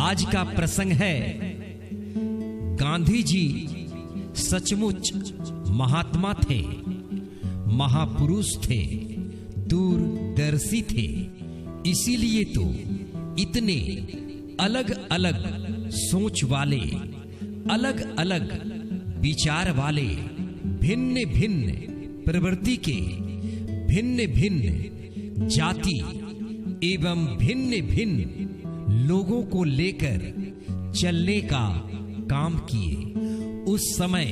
आज का प्रसंग है, गांधी जी सचमुच महात्मा थे, महापुरुष थे, दूरदर्शी थे। इसीलिए तो इतने अलग अलग सोच वाले, अलग अलग विचार वाले, भिन्न भिन्न प्रवृत्ति के, भिन्न भिन्न जाति एवं भिन्न भिन्न लोगों को लेकर चलने का काम किए। उस समय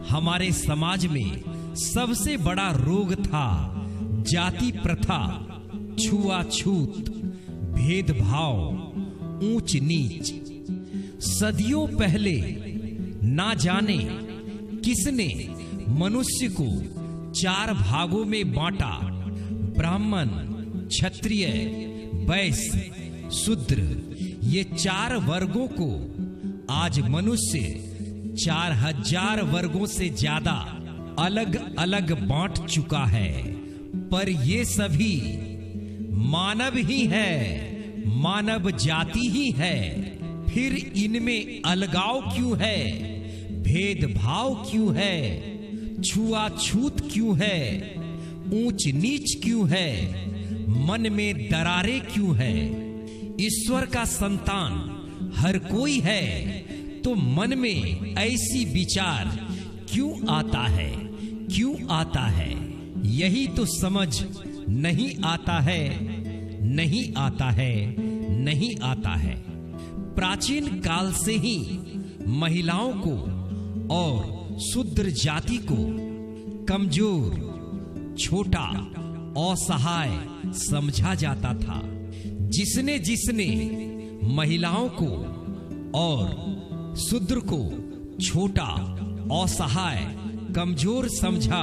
हमारे समाज में सबसे बड़ा रोग था जाति प्रथा, छुआछूत, भेदभाव, ऊंच नीच। सदियों पहले ना जाने किसने मनुष्य को 4 भागों में बांटा, ब्राह्मण, क्षत्रिय, वैश्य, शूद्र। ये 4 वर्गों को आज मनुष्य 4000 वर्गों से ज्यादा अलग अलग बांट चुका है। पर ये सभी मानव ही है, मानव जाति ही है। फिर इनमें अलगाव क्यों है, भेदभाव क्यों है, छुआछूत क्यों है, ऊंच नीच क्यों है, मन में दरारें क्यों है? ईश्वर का संतान हर कोई है, तो मन में ऐसी विचार क्यों आता है, क्यों आता है? यही तो समझ नहीं आता है, नहीं आता है, नहीं आता है। प्राचीन काल से ही महिलाओं को और शूद्र जाति को कमजोर, छोटा, असहाय समझा जाता था। जिसने जिसने महिलाओं को और शूद्र को छोटा, असहाय, कमजोर समझा,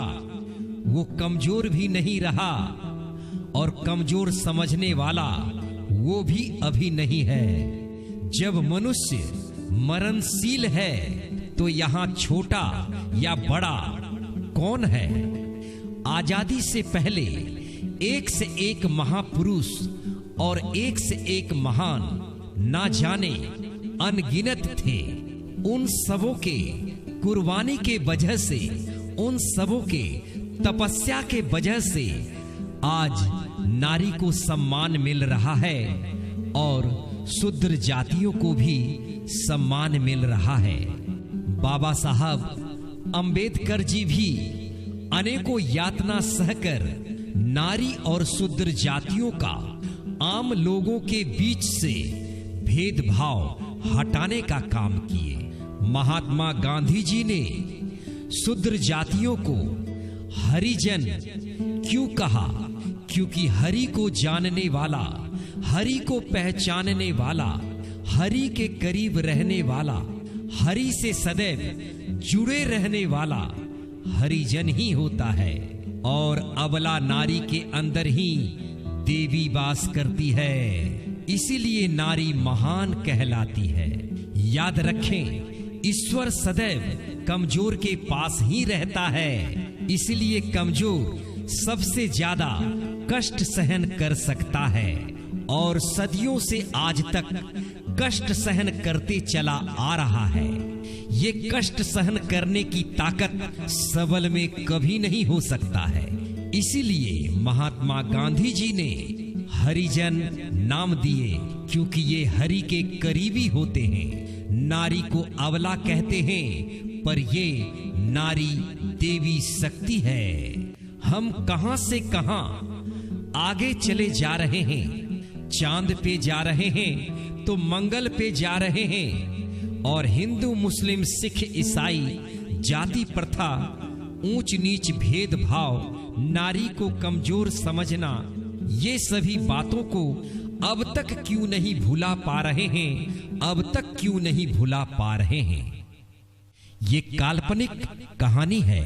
वो कमजोर भी नहीं रहा और कमजोर समझने वाला वो भी अभी नहीं है। जब मनुष्य मरणशील है तो यहाँ छोटा या बड़ा कौन है? आजादी से पहले एक से एक महापुरुष और एक से एक महान ना जाने अनगिनत थे। उन सबों के कुर्बानी के वजह से, उन सबों के तपस्या के वजह से आज नारी को सम्मान मिल रहा है और शूद्र जातियों को भी सम्मान मिल रहा है। बाबा साहब अंबेडकर जी भी अनेकों यातना सहकर नारी और शूद्र जातियों का आम लोगों के बीच से भेदभाव हटाने का काम किए। महात्मा गांधी जी ने शूद्र जातियों को हरिजन क्यों कहा? क्योंकि हरि को जानने वाला, हरि को पहचानने वाला, हरि के करीब रहने वाला, हरि से सदैव जुड़े रहने वाला हरिजन ही होता है। और अबला नारी के अंदर ही देवी वास करती है, इसीलिए नारी महान कहलाती है। याद रखें, ईश्वर सदैव कमजोर के पास ही रहता है, इसलिए कमजोर सबसे ज्यादा कष्ट सहन कर सकता है और सदियों से आज तक कष्ट सहन करते चला आ रहा है। ये कष्ट सहन करने की ताकत सबल में कभी नहीं हो सकता है। इसीलिए महात्मा गांधी जी ने हरिजन नाम दिए, क्योंकि ये हरि के करीबी होते हैं। नारी को अबला कहते हैं, पर ये नारी देवी शक्ति है। हम कहां से कहां आगे चले जा रहे हैं। चांद पे जा रहे हैं तो मंगल पे जा रहे हैं। और हिंदू, मुस्लिम, सिख, ईसाई जाति प्रथा, ऊंच नीच, भेदभाव, नारी को कमजोर समझना, ये सभी बातों को अब तक क्यों नहीं भुला पा रहे हैं? अब तक क्यों नहीं भुला पा रहे हैं? ये काल्पनिक कहानी है।